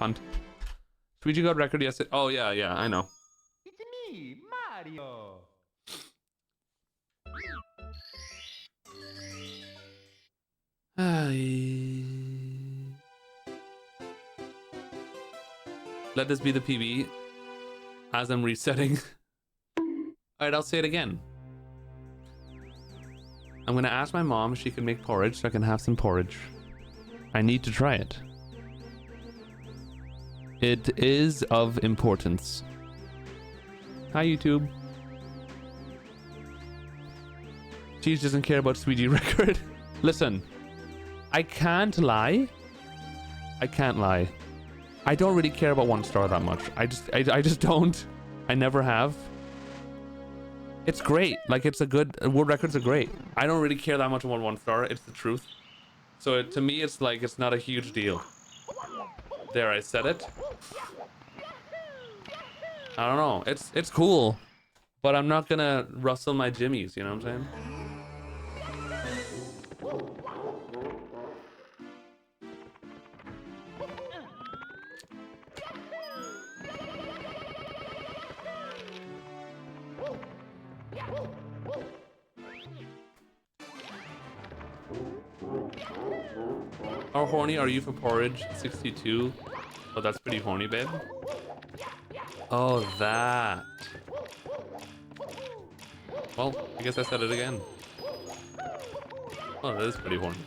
punt. Luigi got record yesterday. Oh yeah, I know. It's me, Mario. Let this be the PB as I'm resetting. Alright, I'll say it again. I'm gonna ask my mom if she can make porridge so I can have some porridge. I need to try it. It is of importance. Hi, YouTube. Cheese doesn't care about Sweetie record. Listen, I can't lie. I can't lie. I don't really care about 1 star that much. I just don't. I never have. It's great. Like, it's a good... World records are great. I don't really care that much about 1 star. It's the truth. So to me, it's like, it's not a huge deal. There, I said it. I don't know. It's cool. But I'm not gonna rustle my jimmies, you know what I'm saying? How horny are you for porridge? 62. Oh, that's pretty horny, babe. Oh, that. Well, I guess I said it again. Oh, that is pretty horny.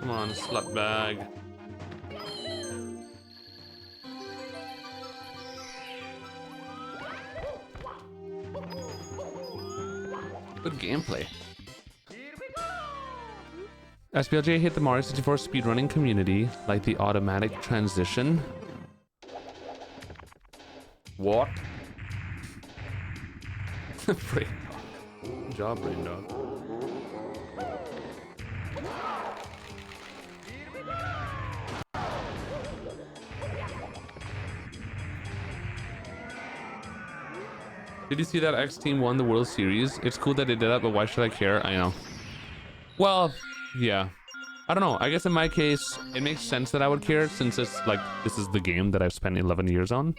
Come on, slut bag. Good gameplay. SPLJ hit the Mario 64 speedrunning community like the automatic transition. What? Brain dog. Good job, brain dog. Did you see that X team won the World Series? It's cool that they did that, but why should I care? I know. Well, yeah. I don't know. I guess in my case, it makes sense that I would care since it's like, this is the game that I've spent 11 years on.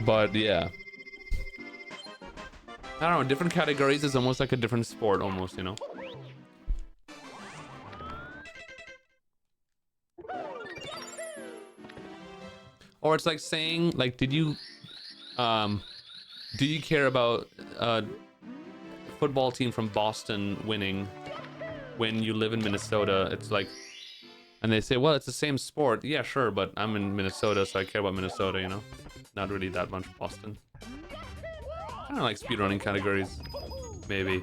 But yeah. I don't know. Different categories is almost like a different sport almost, you know? Or it's like saying, like, do you care about a football team from Boston winning when you live in Minnesota? It's like, and they say, well, it's the same sport. Yeah, sure, but I'm in Minnesota, so I care about Minnesota, you know? Not really that much Boston. I don't like speedrunning categories. Maybe.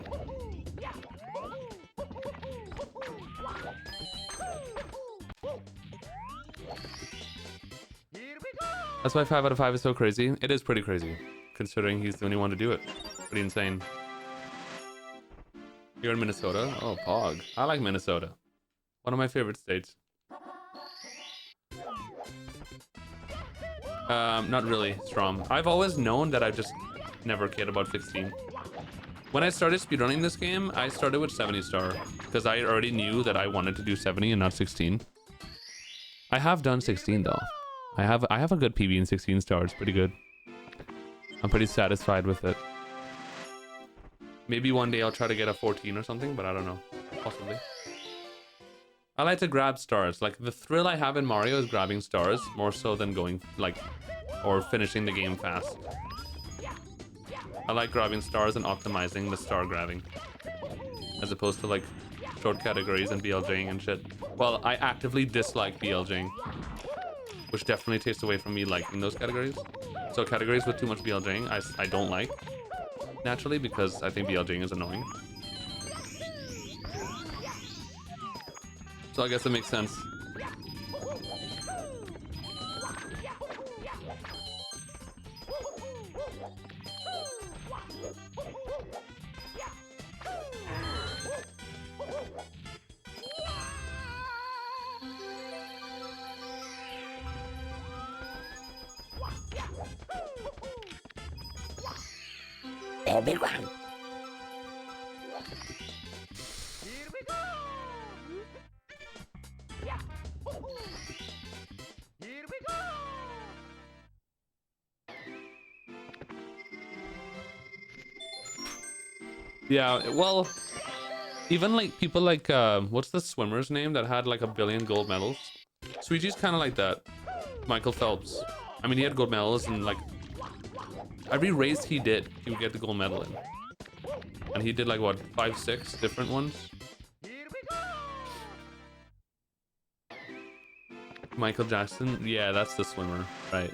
That's why 5 out of 5 is so crazy. It is pretty crazy, considering he's the only one to do it. Pretty insane. You're in Minnesota? Oh, Pog. I like Minnesota. One of my favorite states. Not really, Strom. I've always known that I just never cared about 16. When I started speedrunning this game, I started with 70 star, because I already knew that I wanted to do 70 and not 16. I have done 16 though. I have a good PB in 16 stars, pretty good. I'm pretty satisfied with it. Maybe one day I'll try to get a 14 or something, but I don't know. Possibly. I like to grab stars. Like, the thrill I have in Mario is grabbing stars, more so than going, like, or finishing the game fast. I like grabbing stars and optimizing the star grabbing, as opposed to, like, short categories and BLJing and shit. Well, I actively dislike BLJing, which definitely takes away from me liking those categories. So categories with too much BLJing, I don't like, naturally, because I think BLJing is annoying. So I guess it makes sense. everyone. Here we go. Yeah. Here we go. Yeah, well, even like people like what's the swimmer's name that had like 1 billion gold medals? Sweety's kind of like that. Michael Phelps. I mean, he had gold medals, and like every race he did, he would get the gold medal in. And he did like what, 5, 6 different ones. Here we go. Michael Jackson, yeah, that's the swimmer, right?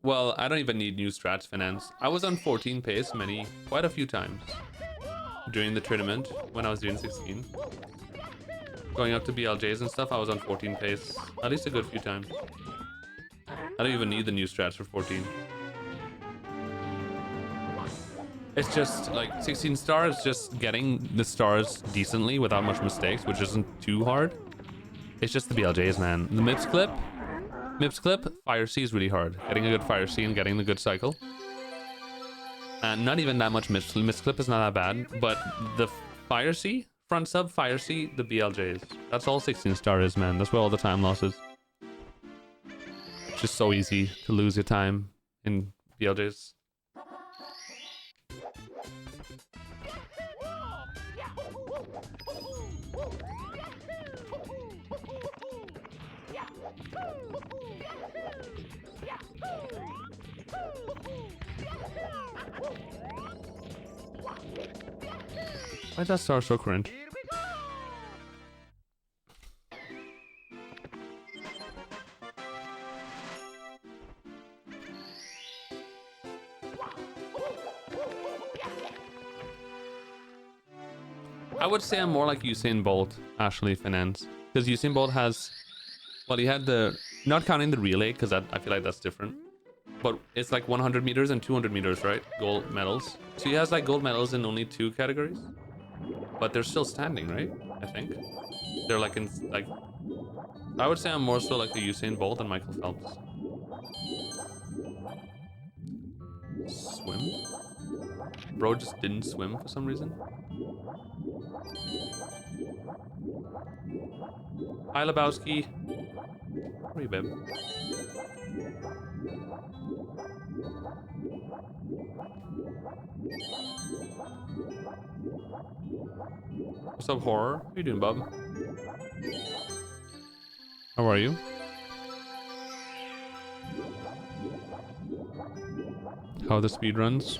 Well, I don't even need new strats finance. I was on 14 pace quite a few times during the tournament when I was doing 16. Going up to BLJs and stuff, I was on 14 pace at least a good few times. I don't even need the new strats for 14. It's just like 16 stars, just getting the stars decently without much mistakes, which isn't too hard. It's just the BLJs, man. The MIPS clip, Fire C is really hard. Getting a good Fire C and getting the good cycle. And not even that much MIPS clip is not that bad, but the Fire C, front sub, Fire C, the BLJs. That's all 16 star is, man. That's where all the time loss is. It's just so easy to lose your time in BLJs. Why is that star so cringe? I would say I'm more like Usain Bolt, Ashley Finance, because Usain Bolt has, well, he had the, not counting the relay, because I feel like that's different, but it's like 100 meters and 200 meters, right? Gold medals. So he has like gold medals in only 2 categories, but they're still standing, right? I think they're like in like, I would say I'm more so like a Usain Bolt than Michael Phelps. Swim? Bro just didn't swim for some reason. Hi, Lebowski. How are you, babe? What's up, horror? How you doing, bub? How are you? How are the speed runs?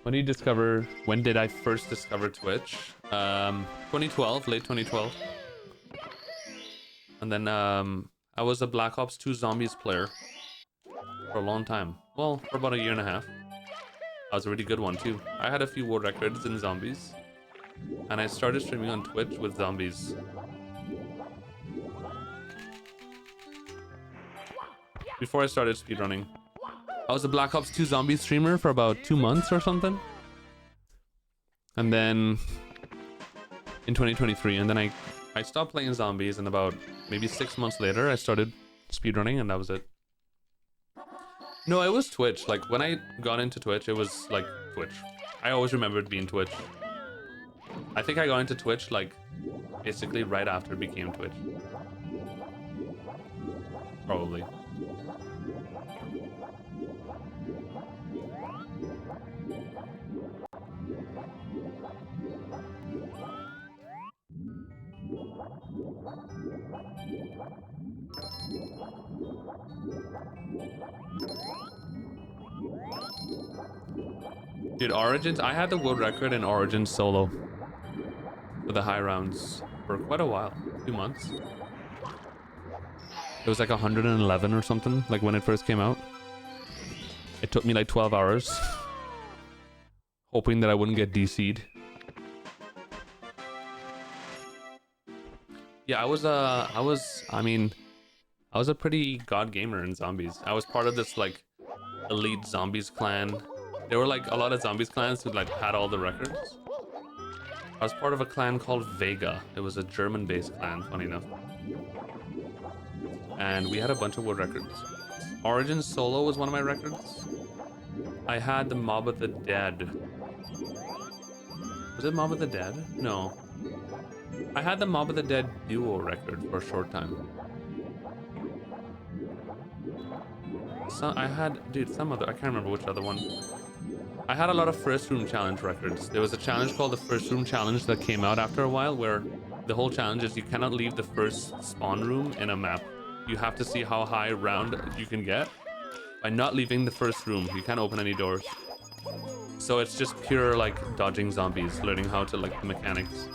When did I first discover Twitch? 2012, late 2012. And then I was a Black Ops 2 Zombies player for a long time. Well, for about a year and a half. I was a really good one too. I had a few world records in Zombies. And I started streaming on Twitch with Zombies. Before I started speedrunning. I was a Black Ops 2 Zombies streamer for about 2 months or something. And then in 2023, and then I stopped playing Zombies, and about maybe 6 months later I started speedrunning, and that was it. No, it was Twitch. Like when I got into Twitch, it was like Twitch. I always remembered being Twitch. I think I got into Twitch like basically right after it became Twitch. Probably. Dude, Origins, I had the world record in Origins solo for the high rounds for quite a while, 2 months. It was like 111 or something, like when it first came out. It took me like 12 hours, hoping that I wouldn't get DC'd. Yeah, I was a pretty god gamer in Zombies. I was part of this like elite Zombies clan. There were like a lot of Zombies clans who like had all the records. I was part of a clan called Vega. It was a German-based clan, funny enough. and we had a bunch of world records. Origin Solo was one of my records. I had the Mob of the Dead. Was it Mob of the Dead? No. I had the Mob of the Dead duo record for a short time. So I had, dude, some other, I can't remember which other one. I had a lot of first room challenge records. There was a challenge called the first room challenge that came out after a while, where the whole challenge is you cannot leave the first spawn room in a map. You have to see how high round you can get by not leaving the first room. You can't open any doors. So it's just pure like dodging zombies, learning how to like the mechanics.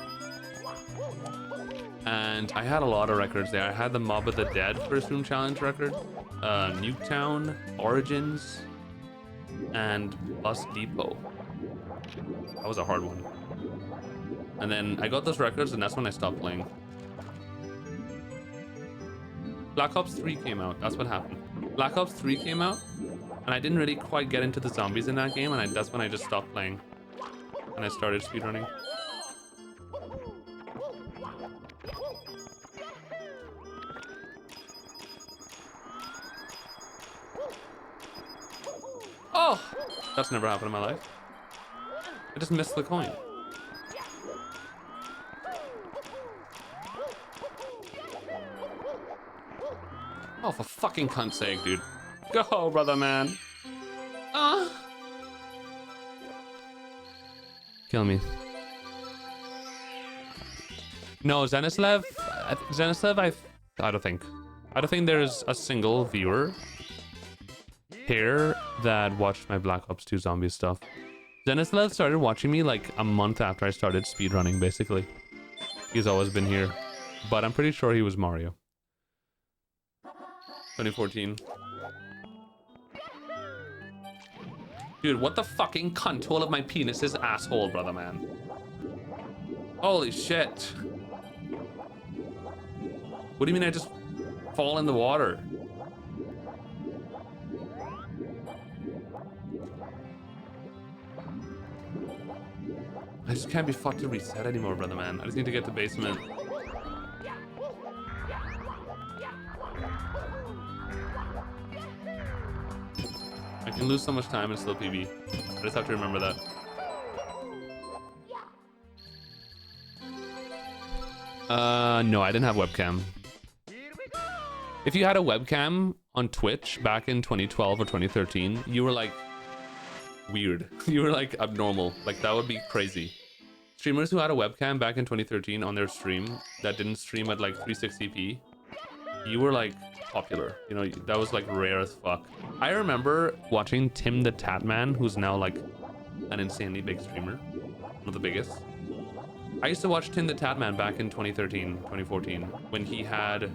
And I had a lot of records there. I had the Mob of the Dead first room challenge record, Nuketown, Origins, and Bus Depot. That was a hard one. And then I got those records, and that's when I stopped playing. Black Ops 3 came out. That's what happened. Black Ops 3 came out, and I didn't really quite get into the zombies in that game, and that's when I just stopped playing. And I started speedrunning. Oh! That's never happened in my life. I just missed the coin. Oh, for fucking cunt's sake, dude. Go, brother man. Kill me. No, Zenislav, I don't think. I don't think there's a single viewer here that watched my Black Ops 2 zombie stuff. Zenislav started watching me like a month after I started speedrunning, basically. He's always been here. But I'm pretty sure he was Mario. 2014. Dude, what the fucking cunt hole of my penis is asshole, brother man. Holy shit. What do you mean I just fall in the water? I just can't be fucked to reset anymore, brother man. I just need to get to basement. I can lose so much time and still PB. I just have to remember that. No, I didn't have webcam. If you had a webcam on Twitch back in 2012 or 2013, you were like weird. You were like abnormal. Like that would be crazy. Streamers who had a webcam back in 2013 on their stream that didn't stream at like 360p, you were like popular. You know, that was like rare as fuck. I remember watching Tim the Tatman, who's now like an insanely big streamer, one of the biggest. I used to watch Tim the Tatman back in 2013, 2014, when he had...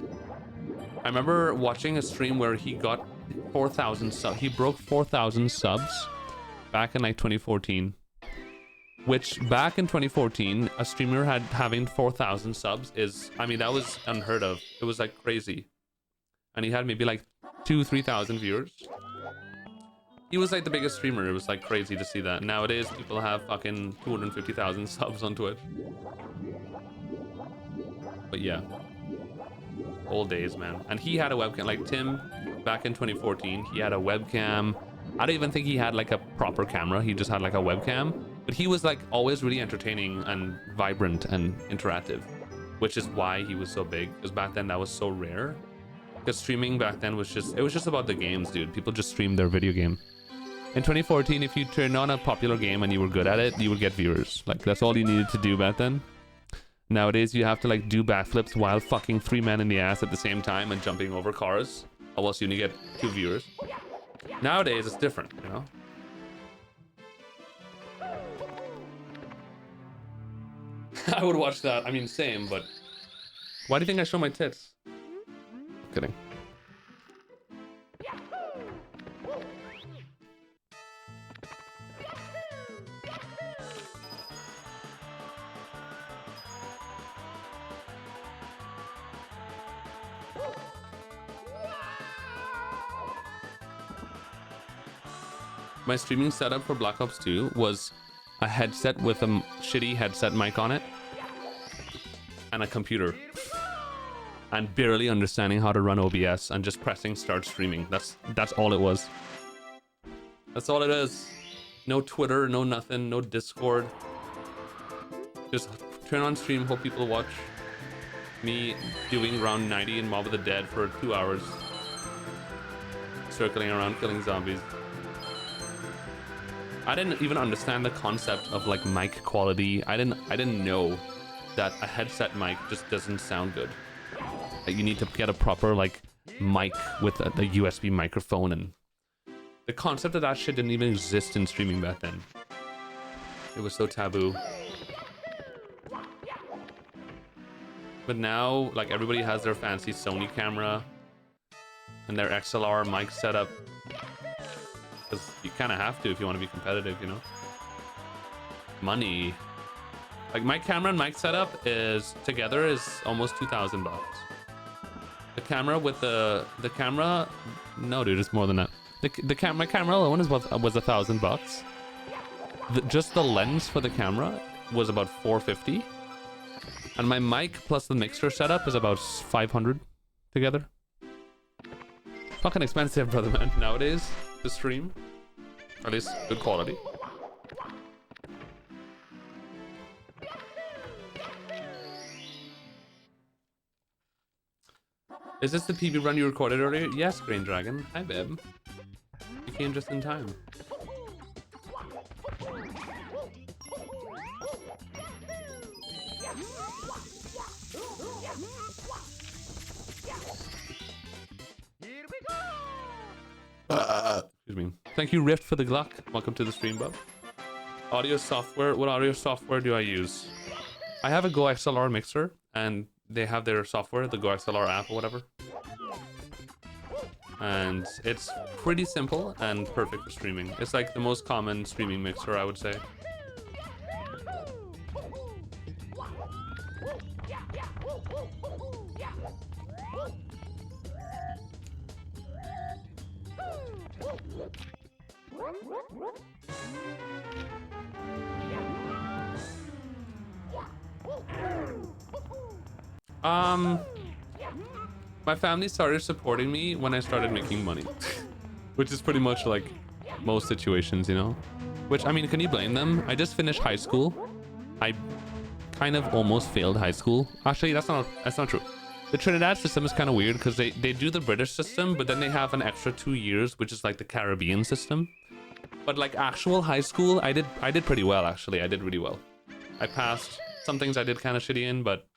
I remember watching a stream where he got 4,000 subs. He broke 4,000 subs back in like 2014. Which back in 2014, a streamer having 4,000 subs is, I mean, that was unheard of. It was like crazy. And he had maybe like 2,000-3,000 viewers. He was like the biggest streamer. It was like crazy to see that. Nowadays, people have fucking 250,000 subs on Twitch. But yeah. Old days, man. And he had a webcam. Like Tim, back in 2014, he had a webcam. I don't even think he had like a proper camera. He just had like a webcam. But he was like always really entertaining and vibrant and interactive. Which is why he was so big. Because back then that was so rare. Because streaming back then was just, it was just about the games, dude. People just streamed their video game. In 2014, if you turned on a popular game and you were good at it, you would get viewers. Like, that's all you needed to do back then. Nowadays, you have to, like, do backflips while fucking 3 men in the ass at the same time and jumping over cars. Or else you only get 2 viewers. Nowadays, it's different, you know? I would watch that. I mean, same, but... Why do you think I show my tits? I'm kidding. My streaming setup for Black Ops 2 was a headset with a shitty headset mic on it and a computer. and barely understanding how to run OBS and just pressing start streaming. That's all it was. That's all it is. No Twitter, no nothing, no Discord. Just turn on stream, hope people watch me doing round 90 in Mob of the Dead for 2 hours. Circling around killing zombies. I didn't even understand the concept of like mic quality. I didn't know that a headset mic just doesn't sound good. That you need to get a proper like mic with a USB microphone, and the concept of that shit didn't even exist in streaming back then. It was so taboo. But now, like, everybody has their fancy Sony camera and their XLR mic setup. Because you kind of have to if you want to be competitive, you know? Money. Like, my camera and mic setup is together is almost $2,000. The camera with the camera, no, dude, it's more than that. My camera alone was $1,000. Just the lens for the camera was about $450. And my mic plus the mixer setup is about $500 together. Fucking expensive, brother, man, nowadays to stream. At least good quality. Is this the PB run you recorded earlier? Yes, Green Dragon. Hi, babe. You came just in time. Excuse me. Thank you, Rift, for the Gluck. Welcome to the stream, bub. Audio software. What audio software do I use? I have a Go XLR mixer, and they have their software, the Go XLR app or whatever. And it's pretty simple and perfect for streaming. It's like the most common streaming mixer, I would say. My family started supporting me when I started making money, which is pretty much like most situations, you know? Which, I mean, can you blame them? I just finished high school. I kind of almost failed high school. Actually, that's not true. The Trinidad system is kind of weird because they do the British system, but then they have an extra 2 years, which is like the Caribbean system. But like actual high school, I did pretty well, actually. I did really well. I passed. Some things I did kind of shitty in, but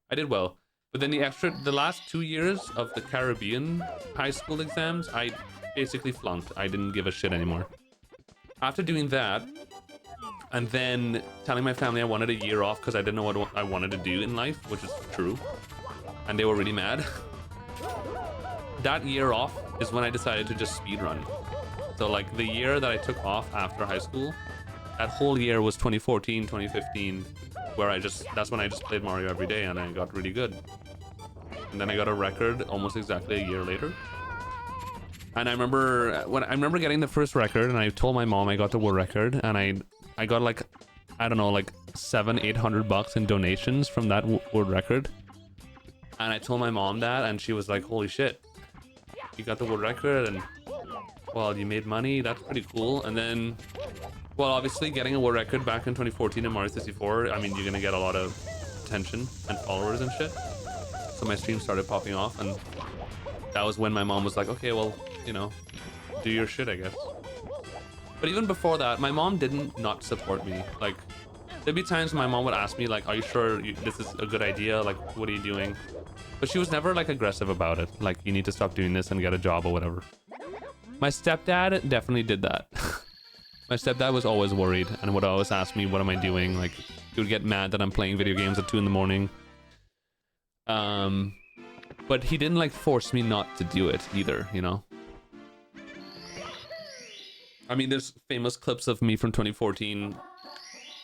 I did well. But then the last 2 years of the Caribbean high school exams, I basically flunked. I didn't give a shit anymore. After doing that, and then telling my family I wanted a year off because I didn't know what I wanted to do in life, which is true, and they were really mad. That year off is when I decided to just speedrun. So like the year that I took off after high school, that whole year was 2014, 2015, where that's when I just played Mario every day and I got really good. And then I got a record almost exactly a year later. And I remember getting the first record, and I told my mom I got the world record, and I got like, I don't know, like $700-800 in donations from that world record. And I told my mom that, and she was like, holy shit, you got the world record, and well, you made money, that's pretty cool. And then, well, obviously getting a world record back in 2014 in Mario 64, I mean, you're gonna get a lot of attention and followers and shit. So my stream started popping off, and that was when my mom was like, okay, well, you know, do your shit, I guess. But even before that, my mom didn't not support me. Like, there'd be times my mom would ask me, like, are you sure this is a good idea? Like, what are you doing? But she was never, like, aggressive about it. Like, you need to stop doing this and get a job or whatever. My stepdad definitely did that. My stepdad was always worried and would always ask me, what am I doing? Like, he would get mad that I'm playing video games at 2 in the morning. But he didn't like force me not to do it either, you know? I mean, there's famous clips of me from 2014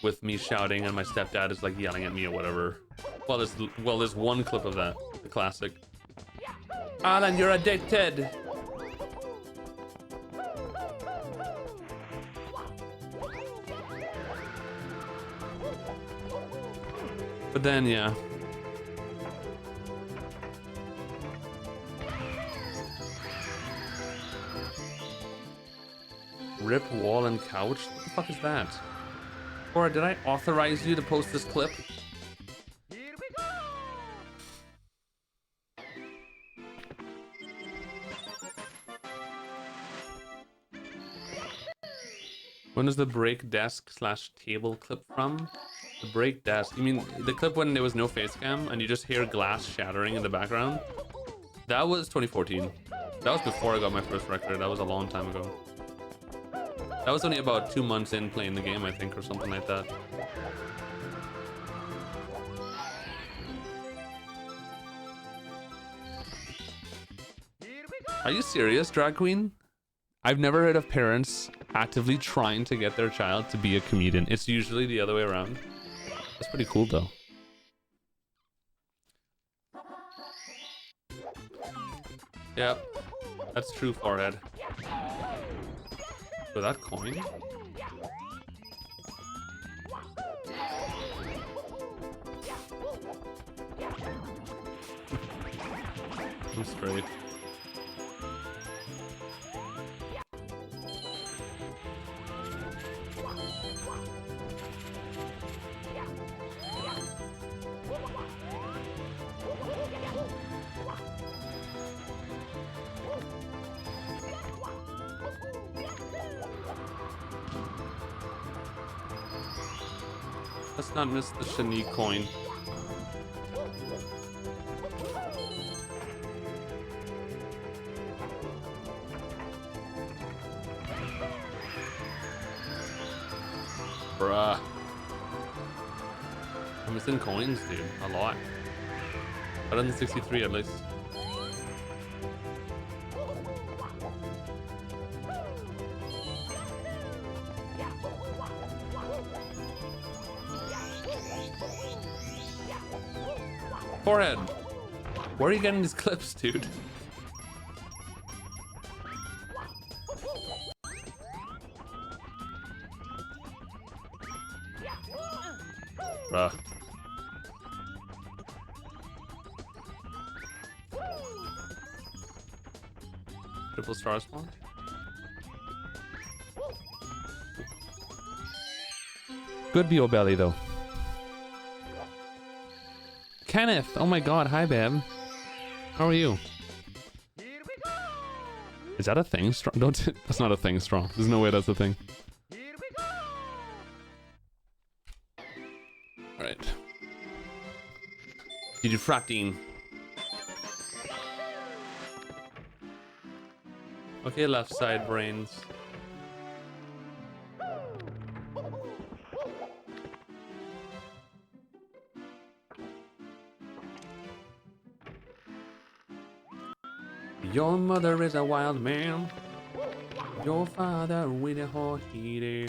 with me shouting and my stepdad is like yelling at me or whatever. Well, there's one clip of that, the classic. Alan, you're addicted. But then, yeah. Rip wall and couch? What the fuck is that? Or did I authorize you to post this clip? Here we go! When is the break desk / table clip from? The break desk. You mean the clip when there was no face cam and you just hear glass shattering in the background? That was 2014. That was before I got my first record. That was a long time ago. That was only about 2 months in playing the game, I think, or something like that. Here we go! Are you serious, drag queen? I've never heard of parents actively trying to get their child to be a comedian. It's usually the other way around. That's pretty cool, though. Yep, that's true, forehead. For that coin? I'm straight. Let's not miss the Shani coin. Bruh. I'm missing coins, dude. A lot. Better than 63 at least. Forehead. Where are you getting these clips, dude? Bruh. Triple star spawn? Good BO belly though. Kenneth! Oh my god, hi babe. How are you? Here we go! Is that a thing? Strong? Don't. That's not a thing, strong. There's no way that's a thing. Here we go! Alright. Did you fracting? Okay, left side brains. Your mother is a wild man. Your father with a hot heater.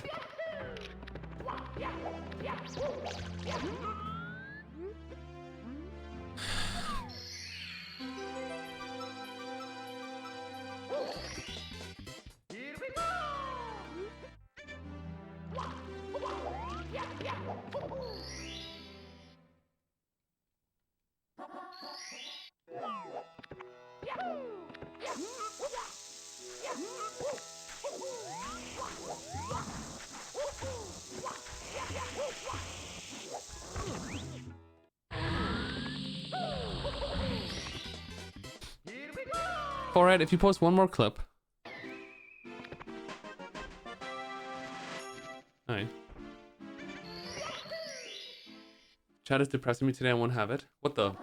Here we go! Alright, if you post one more clip. Alright. Chat is depressing me today, I won't have it. What the?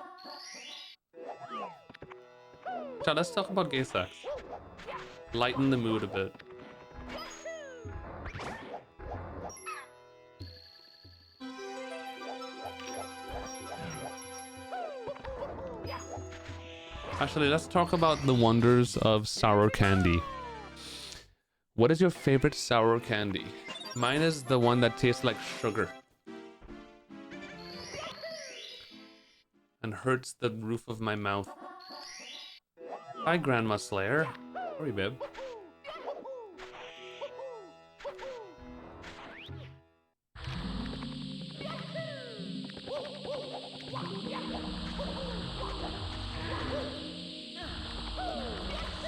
Chat, let's talk about gay sex. Lighten the mood a bit. Actually, let's talk about the wonders of sour candy. What is your favorite sour candy? Mine is the one that tastes like sugar. And hurts the roof of my mouth. Hi, Grandma Slayer. Sorry, babe.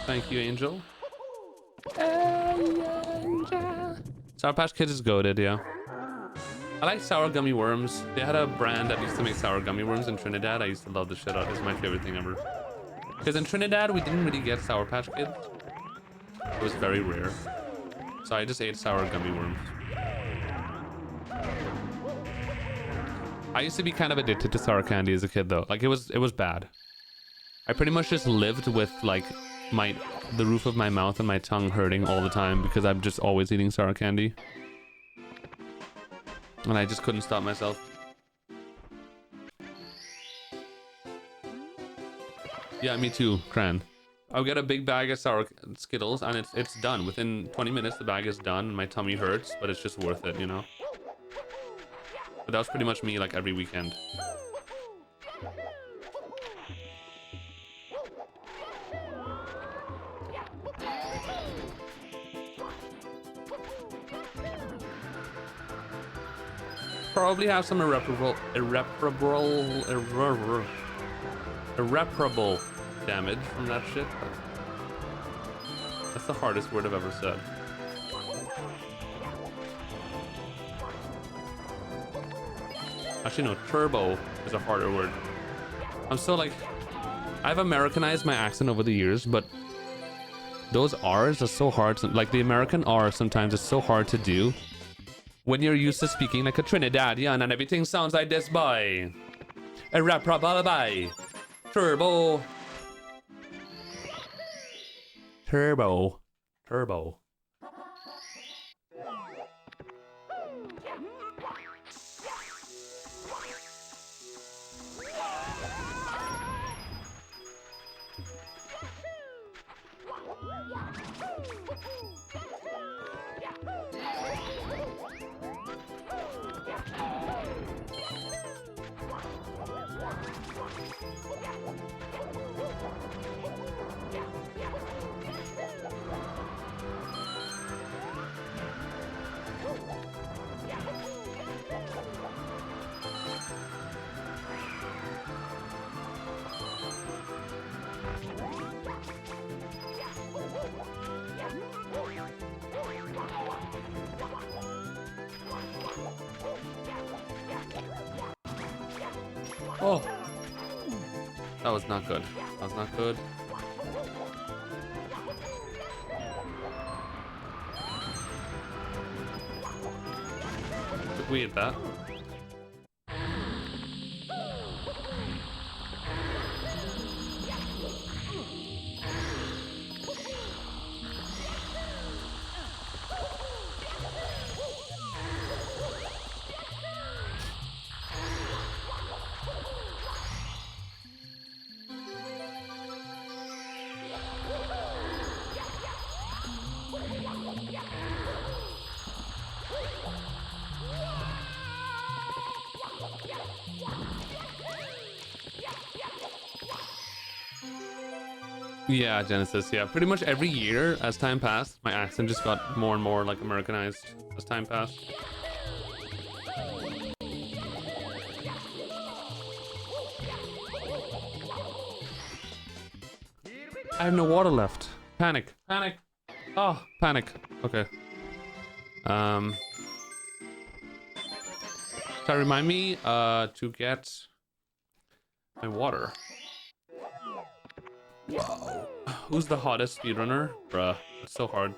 Thank you, Angel. Hey, Angel. Sour Patch Kids is goated, yeah. I like sour gummy worms. They had a brand that used to make sour gummy worms in Trinidad. I used to love the shit out. It's my favorite thing ever. Because in Trinidad, we didn't really get Sour Patch Kids. It was very rare. So I just ate sour gummy worms. I used to be kind of addicted to sour candy as a kid though. Like it was bad. I pretty much just lived with like the roof of my mouth and my tongue hurting all the time because I'm just always eating sour candy. And I just couldn't stop myself. Yeah, me too, Cran. I'll get a big bag of sour Skittles and it's done. Within 20 minutes the bag is done and my tummy hurts, but it's just worth it, you know? But that was pretty much me like every weekend. Probably have some irreparable damage from that shit. That's the hardest word I've ever said. Actually, no, turbo is a harder word. I'm still like, I've Americanized my accent over the years, but those R's are so hard to, like the American R sometimes is so hard to do when you're used to speaking like a Trinidadian and everything sounds like this, boy. A rap by turbo. Turbo. Turbo. Oh, that was not good. That was not good. Took weird that. Yeah, Genesis, yeah. Pretty much every year as time passed, my accent just got more and more like Americanized as time passed. I have no water left. Panic. Panic. Oh, panic. Okay. So remind me to get my water. Wow. Who's the hottest speedrunner? Bruh, it's so hard.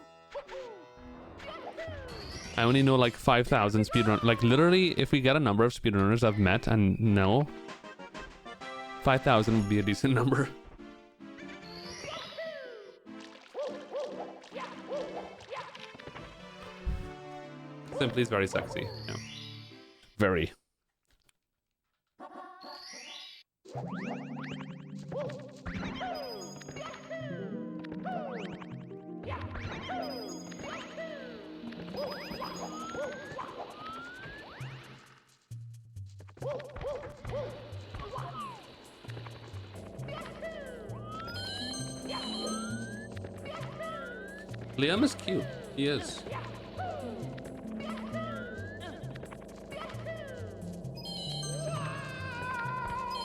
I only know like 5,000 speedrun. Like literally, if we get a number of speedrunners I've met and know, 5,000 would be a decent number. Simply is very sexy. Yeah. Very. Liam is cute. He is.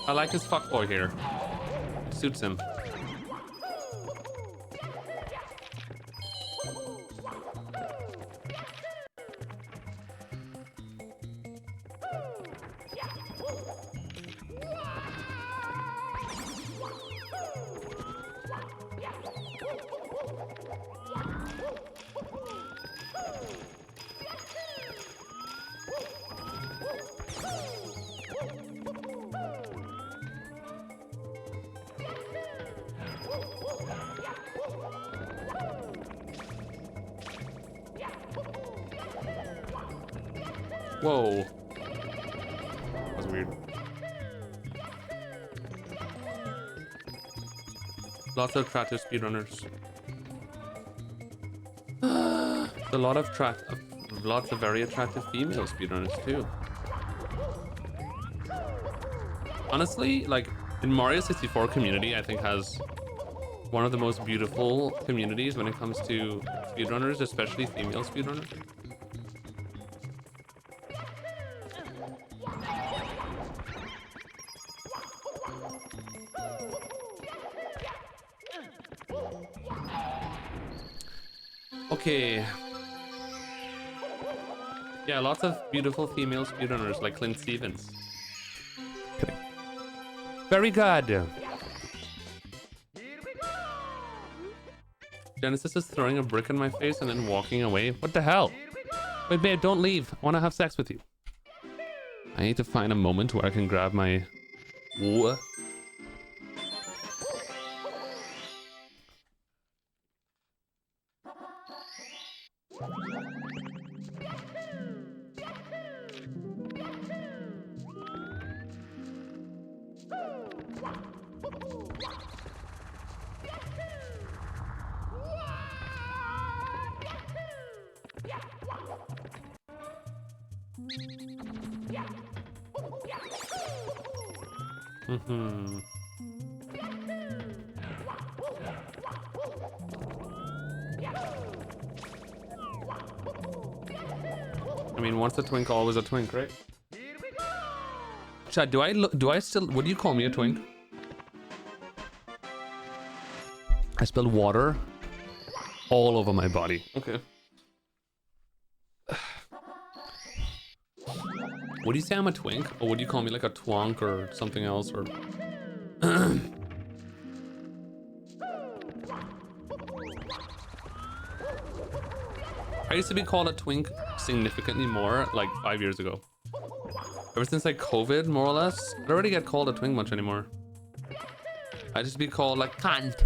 I like his fuckboy here. It suits him. Whoa. That was weird. Lots of attractive speedrunners. A lot of lots of very attractive female speedrunners too. Honestly, like in Mario 64 community, I think has one of the most beautiful communities when it comes to speedrunners, especially female speedrunners. Okay. Yeah, lots of beautiful female speedrunners like Clint Stevens. Kidding. Very good. Genesis is throwing a brick in my face and then walking away. What the hell? Wait, babe, don't leave. I want to have sex with you. I need to find a moment where I can grab my... What? Mm-hmm. I mean, once a twink, always a twink, right? Chad, do I still, what do you call me, a twink? I spilled water all over my body. Okay. Would you say I'm a twink? Or would you call me like a twonk or something else? Or I used to be called a twink significantly more like 5 years ago. Ever since like COVID, more or less, I don't really get called a twink much anymore. I just be called like cunt.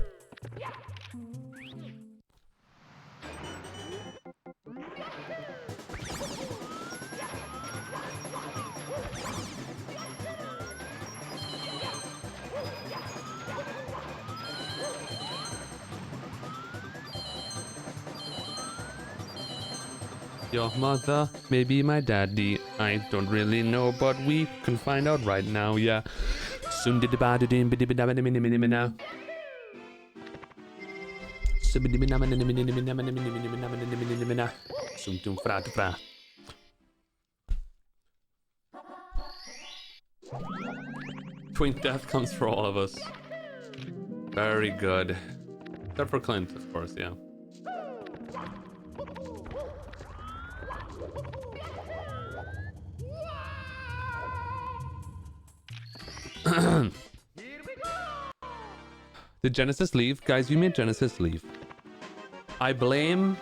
Your mother, maybe my daddy. I don't really know, but we can find out right now, yeah. Soon did the now. Twink death comes for all of us. Very good. Except for Clint, of course, yeah. Did Genesis leave? Guys, you made Genesis leave. I blame...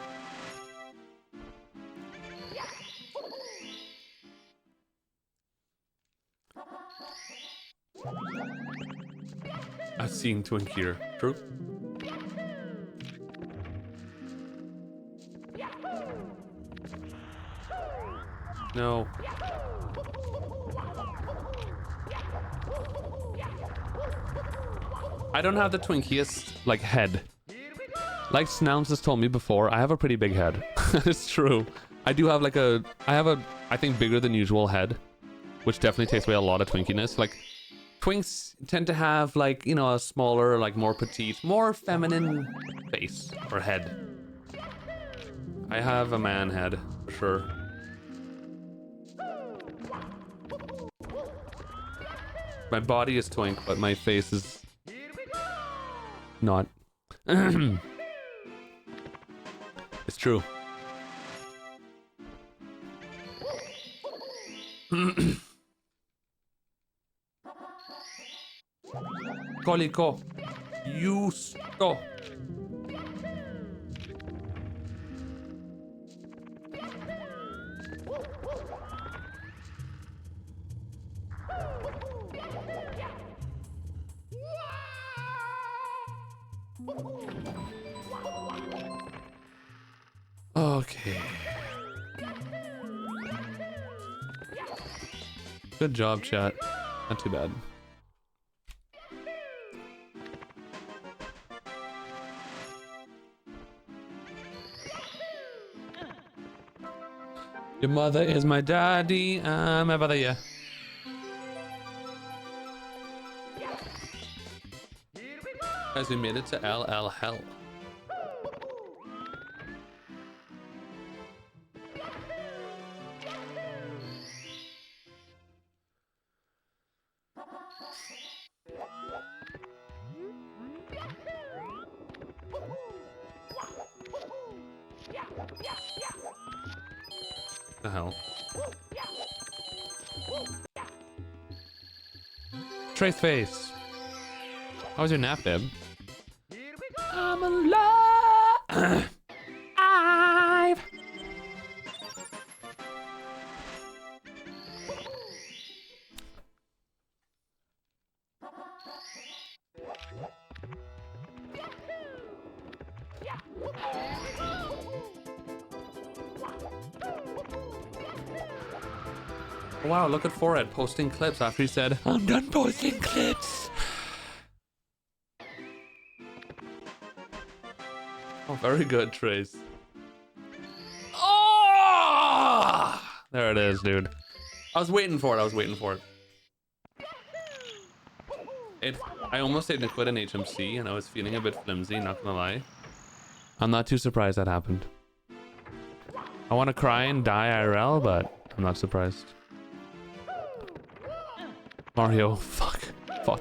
I've seen Twink here. True? No. I don't have the twinkiest, like, head. Like Snelms has told me before, I have a pretty big head. It's true. I do have like I think bigger than usual head, which definitely takes away a lot of twinkiness. Like, twinks tend to have like, you know, a smaller, like more petite, more feminine face or head. I have a man head, for sure. My body is twink, but my face is not. It's true. Koliko. Justo. Okay. Good job, chat. Not too bad. Your mother is my daddy, I'm my brother, yeah. Guys, we made it to LL Hell. The hell? Trace face. How was your nap, babe? I'm alive. Wow, look at Forehead posting clips after he said, I'm done posting clips. Oh, very good, Trace. Oh! There it is, dude. I was waiting for it. I almost didn't quit an HMC and I was feeling a bit flimsy, not gonna lie. I'm not too surprised that happened. I want to cry and die IRL, but I'm not surprised. Mario, fuck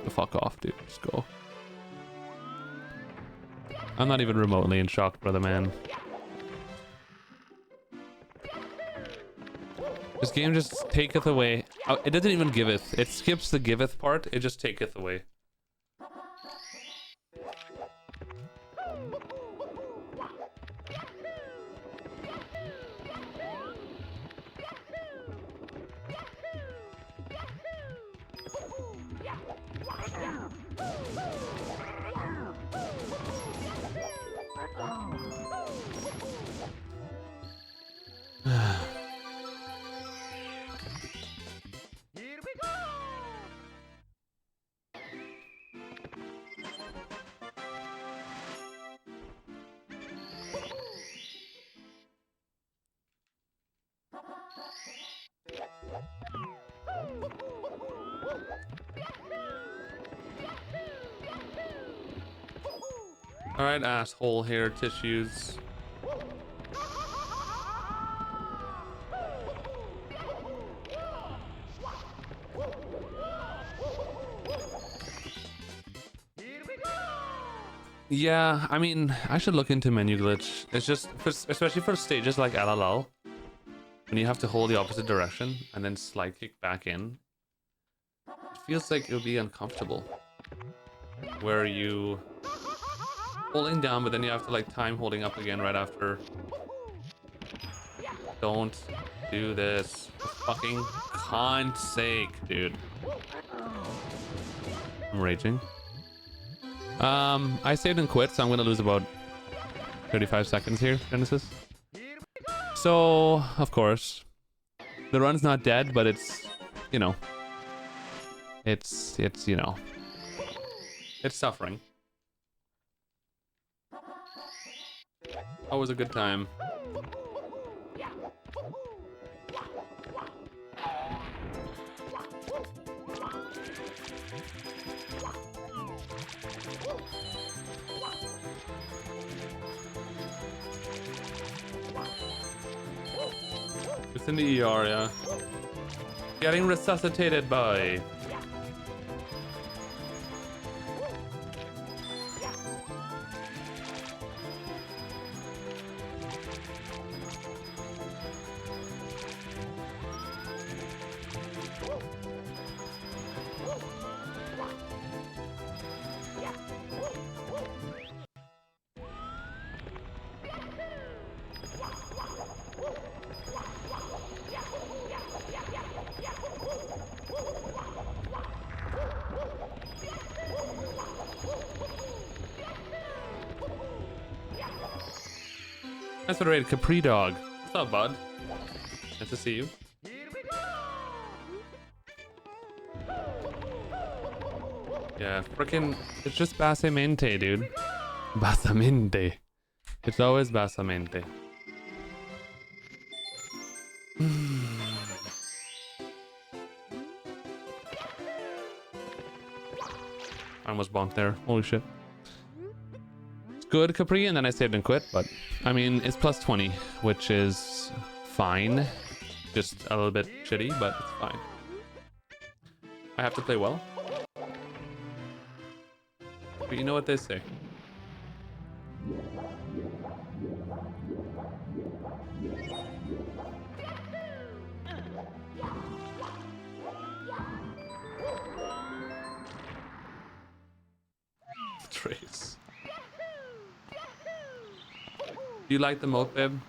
the fuck off, dude. Just go. I'm not even remotely in shock, brother man. This game just taketh away. Oh, it doesn't even giveth. It skips the giveth part. It just taketh away. Here we go! Alright, asshole hair tissues. Here we go! Yeah, I mean, I should look into menu glitch. It's just, especially for stages like LLL, when you have to hold the opposite direction and then slide kick back in, it feels like it would be uncomfortable. Where you holding down, but then you have to like time holding up again right after. Don't do this. For fucking cunt's sake, dude. I'm raging. I saved and quit, so I'm gonna lose about 35 seconds here, Genesis. So, of course, the run's not dead, but it's, you know, it's, you know, it's suffering. Always a good time. It's in the ER, yeah. Getting resuscitated by... That's what I rated. Capri Dog. What's up, bud? Nice to see you. Here we go! Yeah, freaking, it's just Basamente, dude. Basamente. It's always Basamente. I almost bonked there. Holy shit. It's good, Capri, and then I saved and quit, but I mean, it's plus 20, which is fine. Just a little bit shitty, but it's fine. I have to play well. But you know what they say. Trace. Do you like the mode, babe?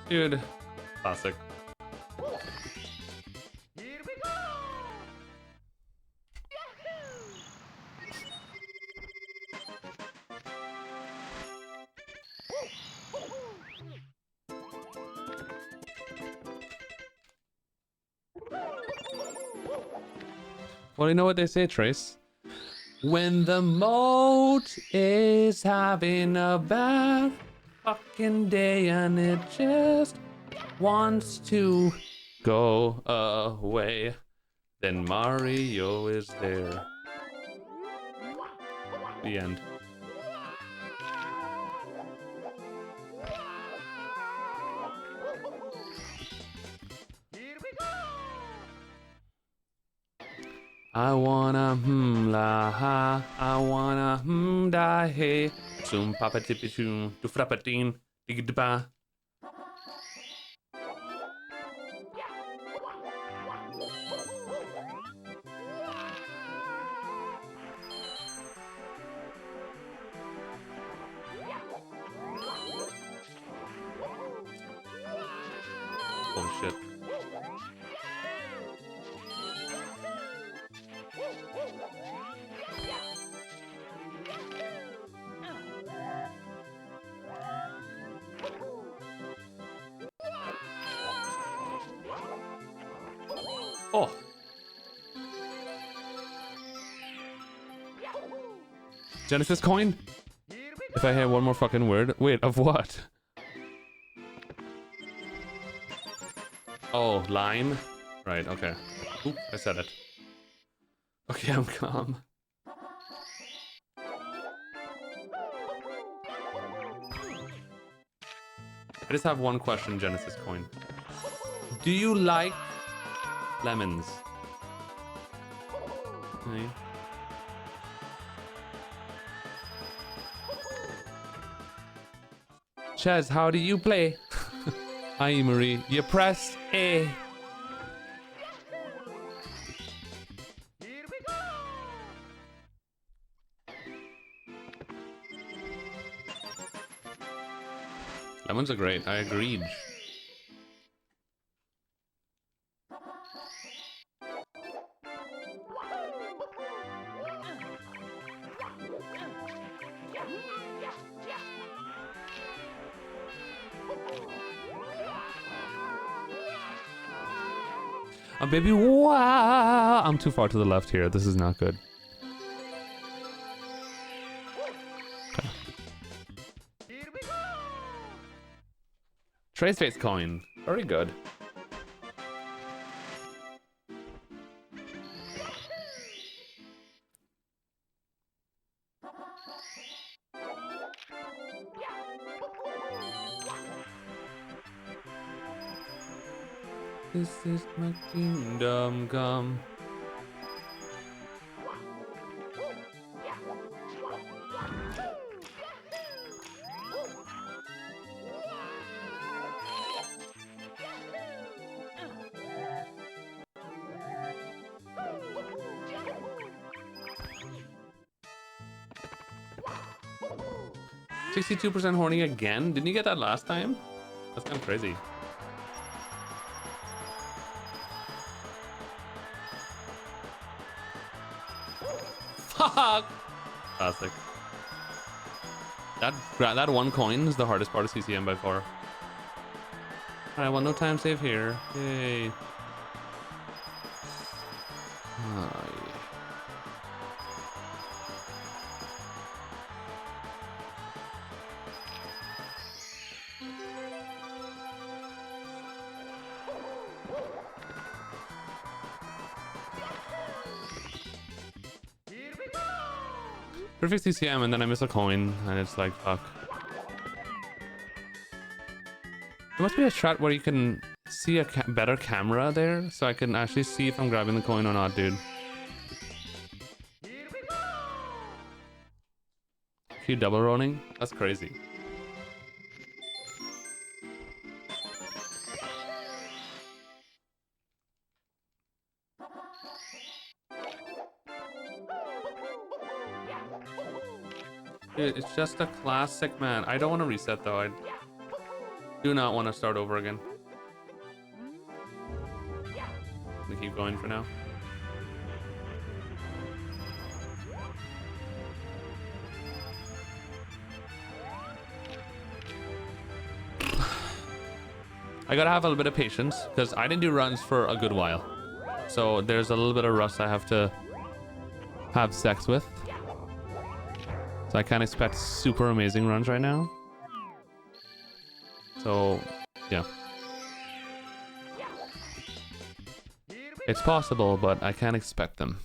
Dude, classic. Here we go! Well, you know what they say, Trace? When the moat is having a bad fucking day and it just wants to go away, then Mario is there. The end. Here we go! I wanna la ha, I wanna da hey, zoom papa tippy zoom, to frappatin, digba. Holy shit. Oh. Genesis coin? If I hear one more fucking word. Wait, of what? Oh, lime? Right, okay. Oop, I said it. Okay, I'm calm. I just have one question, Genesis coin. Do you like lemons? Okay. Chaz, how do you play? Hi, Marie. You press A. Here we go! Lemons are great. I agreed. Baby, wow! I'm too far to the left here. This is not good. Okay. Here we go! Trace face coin. Very good. This is my kingdom come. 62% horny again? Didn't you get that last time? That's kind of crazy. Fuck! Classic. That one coin is the hardest part of CCM by far. Alright, well, no time save here. Yay. Oh, yeah. Perfect CCM and then I miss a coin and it's like, fuck. There must be a strat where you can see a better camera there so I can actually see if I'm grabbing the coin or not, dude. Keep double rolling? That's crazy. Dude, it's just a classic, man. I don't want to reset though. I do not want to start over again. I'm gonna keep going for now. I gotta have a little bit of patience because I didn't do runs for a good while. So there's a little bit of rust I have to have sex with. So I can't expect super amazing runs right now. So, yeah. It's possible, but I can't expect them.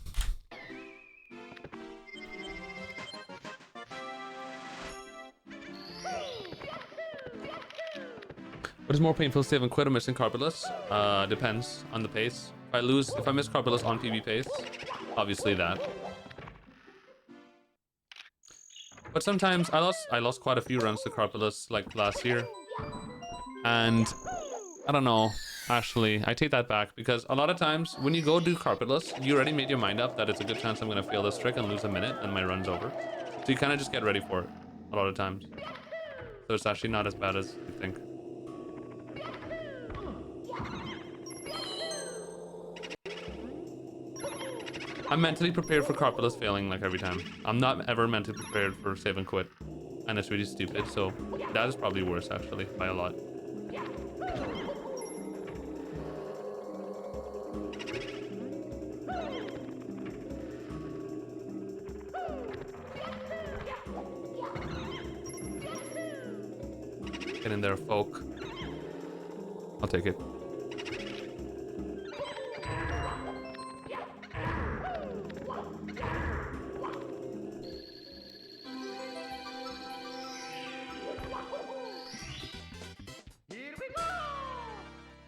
What is more painful, save and quit or missing carpetless? Depends on the pace. If I miss carpetless on PB pace, obviously that. But sometimes I lost quite a few runs to carpetless like last year. And I don't know, actually, I take that back because a lot of times when you go do carpetless, you already made your mind up that it's a good chance I'm gonna fail this trick and lose a minute and my run's over. So you kind of just get ready for it a lot of times. So it's actually not as bad as you think. I'm mentally prepared for carpetless failing like every time. I'm not ever mentally prepared for save and quit. And it's really stupid, so that is probably worse actually, by a lot. Get in there, folk. I'll take it.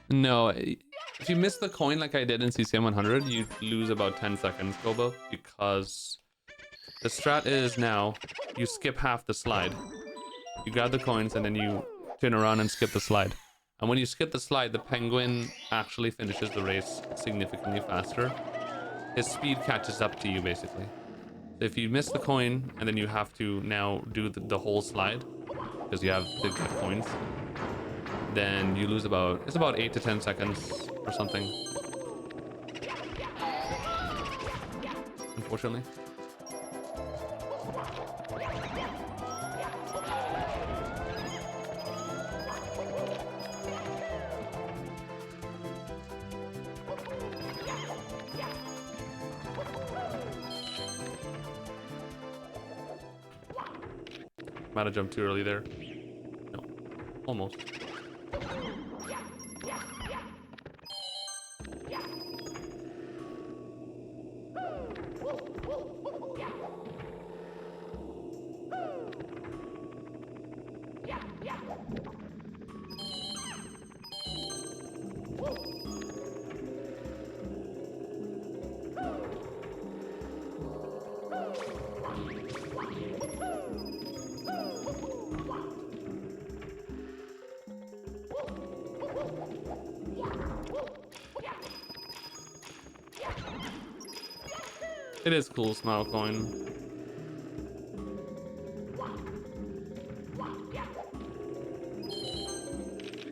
No, if you miss the coin like I did in CCM 100, you lose about 10 seconds, Kobo, because the strat is now you skip half the slide. You grab the coins and then you turn around and skip the slide. And when you skip the slide, the penguin actually finishes the race significantly faster. His speed catches up to you, basically. So if you miss the coin and then you have to now do the whole slide, because you have to get coins, then you lose it's about 8 to 10 seconds or something. Unfortunately. Might have jumped too early there. No, almost. It is cool, smile coin.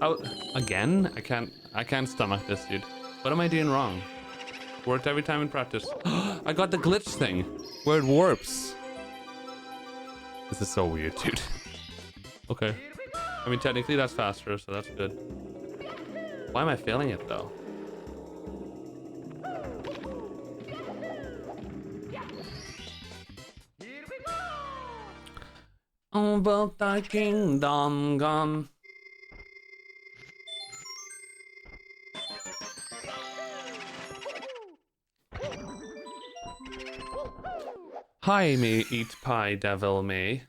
Oh, again? I can't stomach this, dude. What am I doing wrong? Worked every time in practice. I got the glitch thing where it warps. This is so weird, dude. Okay. I mean, technically that's faster, so that's good. Why am I failing it though? Oh, but thy kingdom gone. Hi, may eat pie, devil may.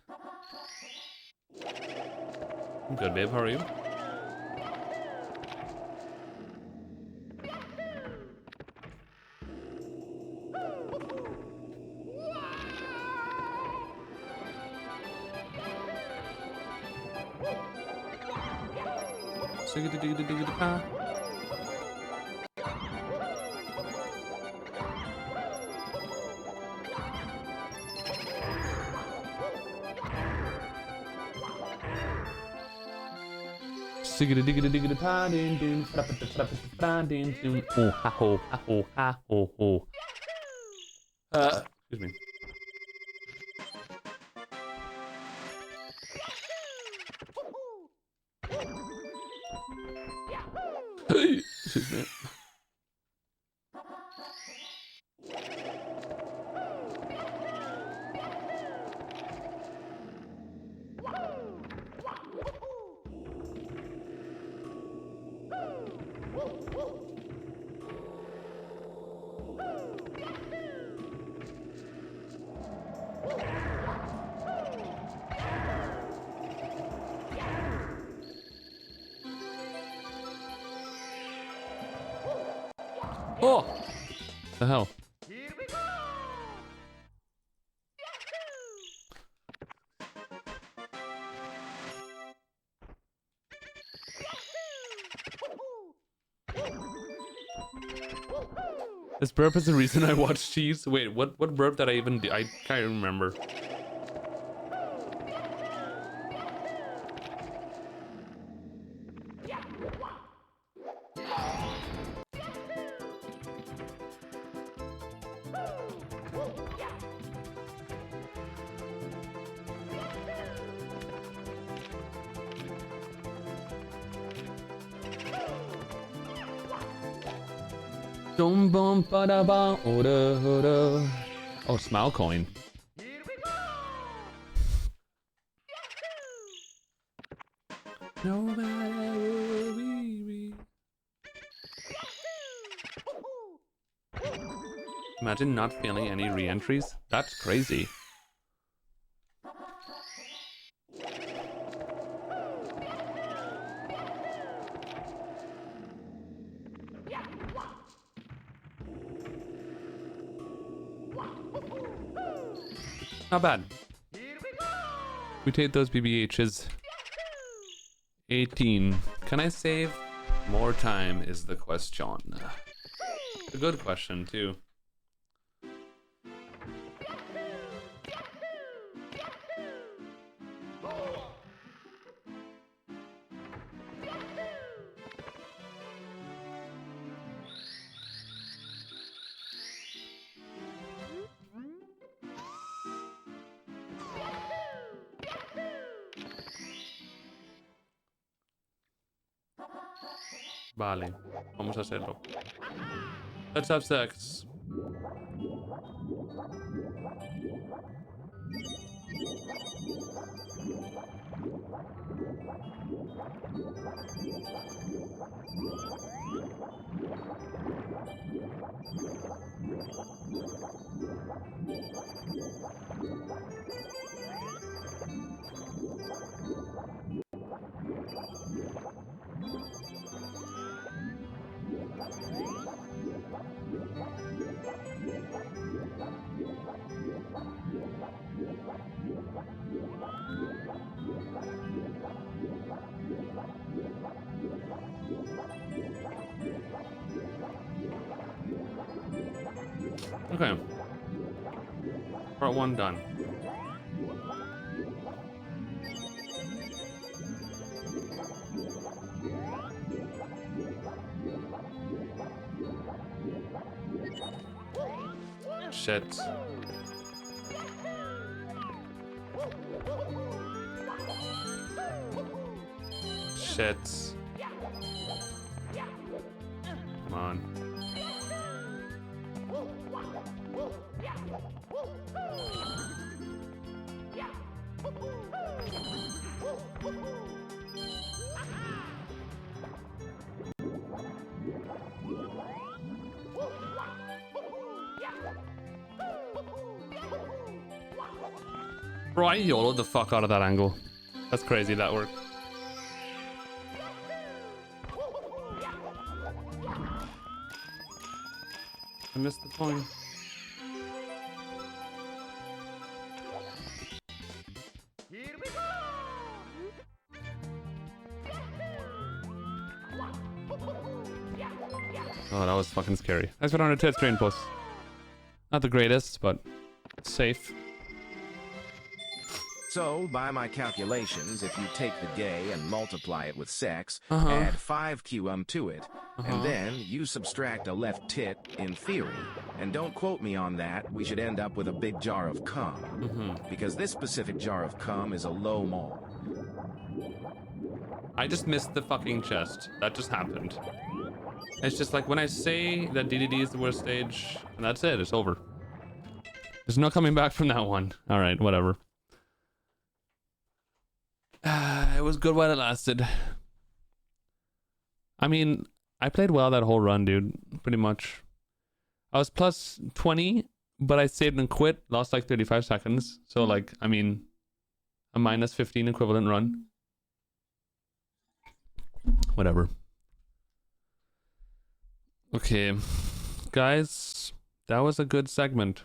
I'm good, babe. How are you? Oh, ha ho, ha ho, ha ho ho. Excuse me. Excuse me. Oh! The hell? This burp is the reason I watch cheese. Wait, what burp did I even do? I can't remember. Oh, smile coin. Imagine not failing any re-entries. That's crazy. Not bad. We take those BBHs. 18. Can I save? More time is the question. A good question, too. Vale, vamos a hacerlo. Let's have sex. Okay. Part 1 done. Shit. Shit. Come on. Bro, I YOLO'd the fuck out of that angle. That's crazy that worked. I missed the coin. Here we go! Oh, that was fucking scary. Thanks for 100 tits, train post. Not the greatest, but safe. So, by my calculations, if you take the gay and multiply it with sex, Uh-huh. add 5 QM to it, and then you subtract a left tit, in theory, and don't quote me on that, we should end up with a big jar of cum. Because this specific jar of cum is a low mole. I just missed the fucking chest. That just happened. It's just like when I say that DDD is the worst stage, and that's it. It's over. There's no coming back from that one. All right, whatever. It was good while it lasted. I mean, I played well that whole run, dude. Pretty much. I was plus 20, but I saved and quit. Lost like 35 seconds. So, like, I mean, a minus 15 equivalent run. Whatever. Okay. Guys, that was a good segment.